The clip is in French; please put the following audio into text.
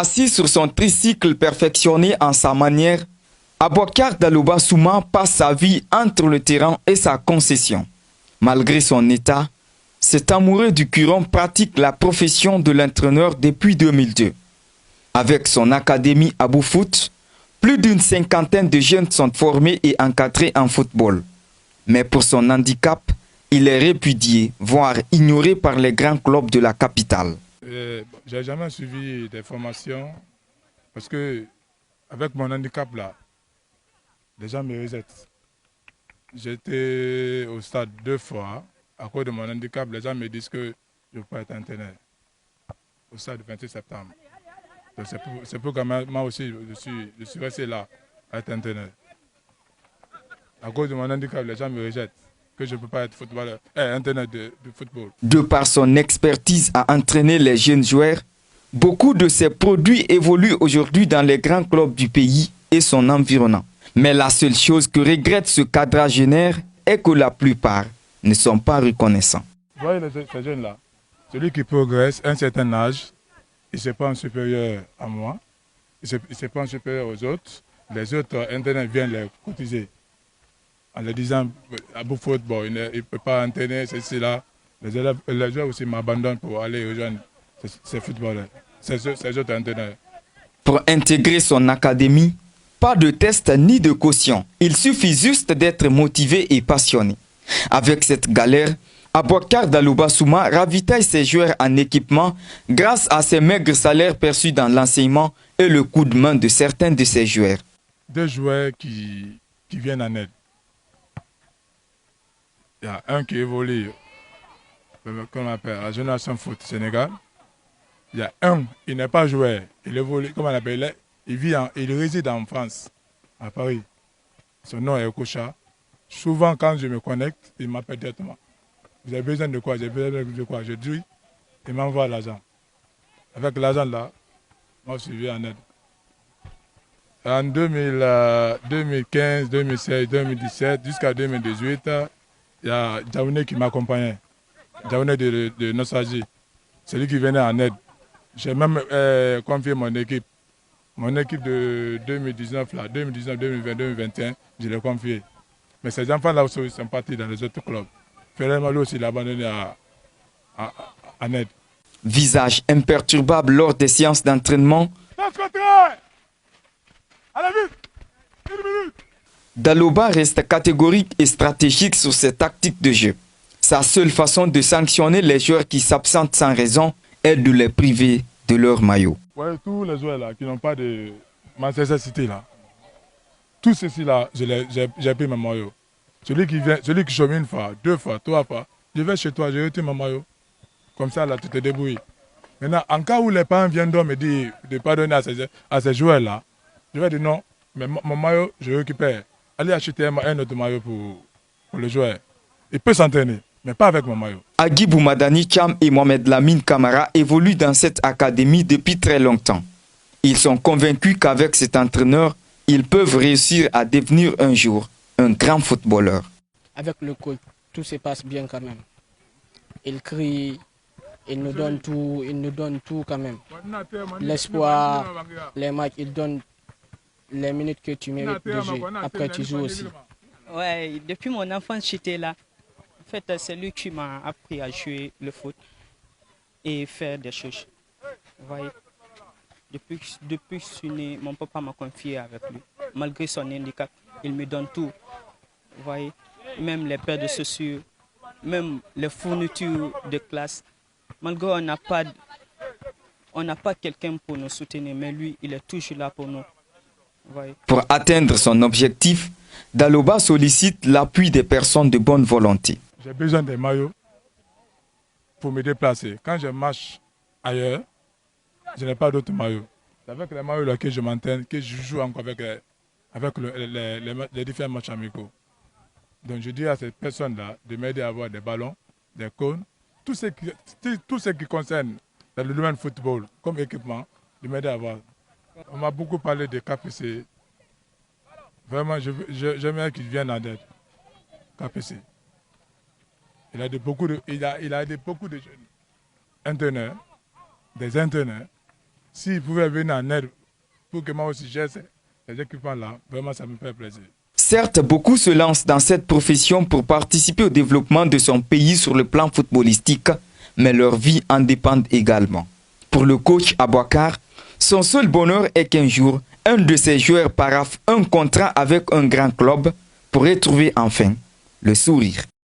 Assis sur son tricycle perfectionné en sa manière, Abouakar Dalouba Souma passe sa vie entre le terrain et sa concession. Malgré son état, cet amoureux du Curon pratique la profession de l'entraîneur depuis 2002. Avec son académie Abou Foot, plus d'une cinquantaine de jeunes sont formés et encadrés en football. Mais pour son handicap, il est répudié, voire ignoré par les grands clubs de la capitale. Je n'ai jamais suivi des formations parce que avec mon handicap là, les gens me rejettent. J'étais au stade 2 fois. À cause de mon handicap, les gens me disent que je ne peux pas être entraîneur au stade du 28 septembre. C'est pourquoi moi aussi, je suis resté là à être entraîneur. À cause de mon handicap, les gens me rejettent, que je ne peux pas être entraîneur de football. De par son expertise à entraîner les jeunes joueurs, beaucoup de ses produits évoluent aujourd'hui dans les grands clubs du pays et son environnement. Mais la seule chose que regrette ce quadragénaire est que la plupart ne sont pas reconnaissants. Vous voyez ces jeunes-là, celui qui progresse à un certain âge, il ne se pense supérieur à moi, il ne se pense supérieur aux autres. Les autres entraîneurs viennent les cotiser en leur disant à bout football, il ne peut pas entraîner ceci là. Les joueurs aussi m'abandonnent pour aller rejoindre ces footballeurs, ces autres entraîneurs. Pour intégrer son académie, pas de test ni de caution. Il suffit juste d'être motivé et passionné. Avec cette galère, Abouakar Dalouba Souma ravitaille ses joueurs en équipement grâce à ses maigres salaires perçus dans l'enseignement et le coup de main de certains de ses joueurs. Deux joueurs qui viennent en aide. Il y a un qui évolue, comme on appelle, à la Génération Foot Sénégal. Il y a un, il n'est pas joueur, il évolue, comme on appelle, il réside en France, à Paris. Son nom est Kocha. Souvent, quand je me connecte, il m'appelle directement. Vous avez besoin de quoi? J'ai besoin de quoi? Je dis, il m'envoie l'argent. Avec l'argent là, moi je suis en aide. En 2015, 2016, 2017, jusqu'à 2018, il y a Djaouné qui m'accompagnait. Djaouné de Nostalgie. C'est lui qui venait en aide. J'ai même confié mon équipe. Mon équipe de 2019, là, 2019, 2020, 2021, je l'ai confié. Mais ces enfants-là aussi sont partis dans les autres clubs. Ferrer Malo aussi l'a abandonné en aide. Visage imperturbable lors des séances d'entraînement, Dalouba reste catégorique et stratégique sur ses tactiques de jeu. Sa seule façon de sanctionner les joueurs qui s'absentent sans raison est de les priver de leur maillot. Ouais, tous les joueurs là, qui n'ont pas de Manchester City là, tous ceux-ci là, j'ai pris mon maillot. Celui qui chôme une fois, deux fois, trois fois, je vais chez toi, je retire mon maillot. Comme ça là, tu te débrouilles. Maintenant, en cas où les parents viennent me dire de pardonner à ces joueurs là, je vais dire non, mais mon maillot, je récupère. Allez acheter un autre maillot pour le joueur. Il peut s'entraîner, mais pas avec mon maillot. Agibou Madani Cham et Mohamed Lamine Kamara évoluent dans cette académie depuis très longtemps. Ils sont convaincus qu'avec cet entraîneur, ils peuvent réussir à devenir un jour un grand footballeur. Avec le coach, tout se passe bien quand même. Il crie, il nous donne tout quand même. L'espoir, les matchs, il donne les minutes que tu mérites de jouer. Après, tu joues aussi. Ouais, depuis mon enfance, j'étais là. En fait, c'est lui qui m'a appris à jouer le foot et faire des choses. Vous voyez, depuis que je suis né, mon papa m'a confié avec lui. Malgré son handicap, il me donne tout. Vous voyez, même les paires de chaussures, même les fournitures de classe. Malgré on n'a pas quelqu'un pour nous soutenir, mais lui, il est toujours là pour nous. Pour atteindre son objectif, Dalouba sollicite l'appui des personnes de bonne volonté. J'ai besoin des maillots pour me déplacer. Quand je marche ailleurs, je n'ai pas d'autres maillots. C'est avec les maillots là que je m'entraîne, que je joue encore avec les différents matchs amicaux. Donc je dis à ces personnes-là de m'aider à avoir des ballons, des cônes, tout ce qui concerne le domaine football comme équipement, de m'aider à avoir. On m'a beaucoup parlé de KPC. Vraiment, j'aimerais qu'ils viennent en aide. KPC. Il a aidé beaucoup de jeunes entraîneurs, des entraîneurs, s'ils pouvaient venir en aide pour que moi aussi j'ai ces équipements-là, vraiment ça me fait plaisir. Certes, beaucoup se lancent dans cette profession pour participer au développement de son pays sur le plan footballistique, mais leur vie en dépend également. Pour le coach Abouakar, son seul bonheur est qu'un jour, un de ses joueurs paraphe un contrat avec un grand club pour retrouver enfin le sourire.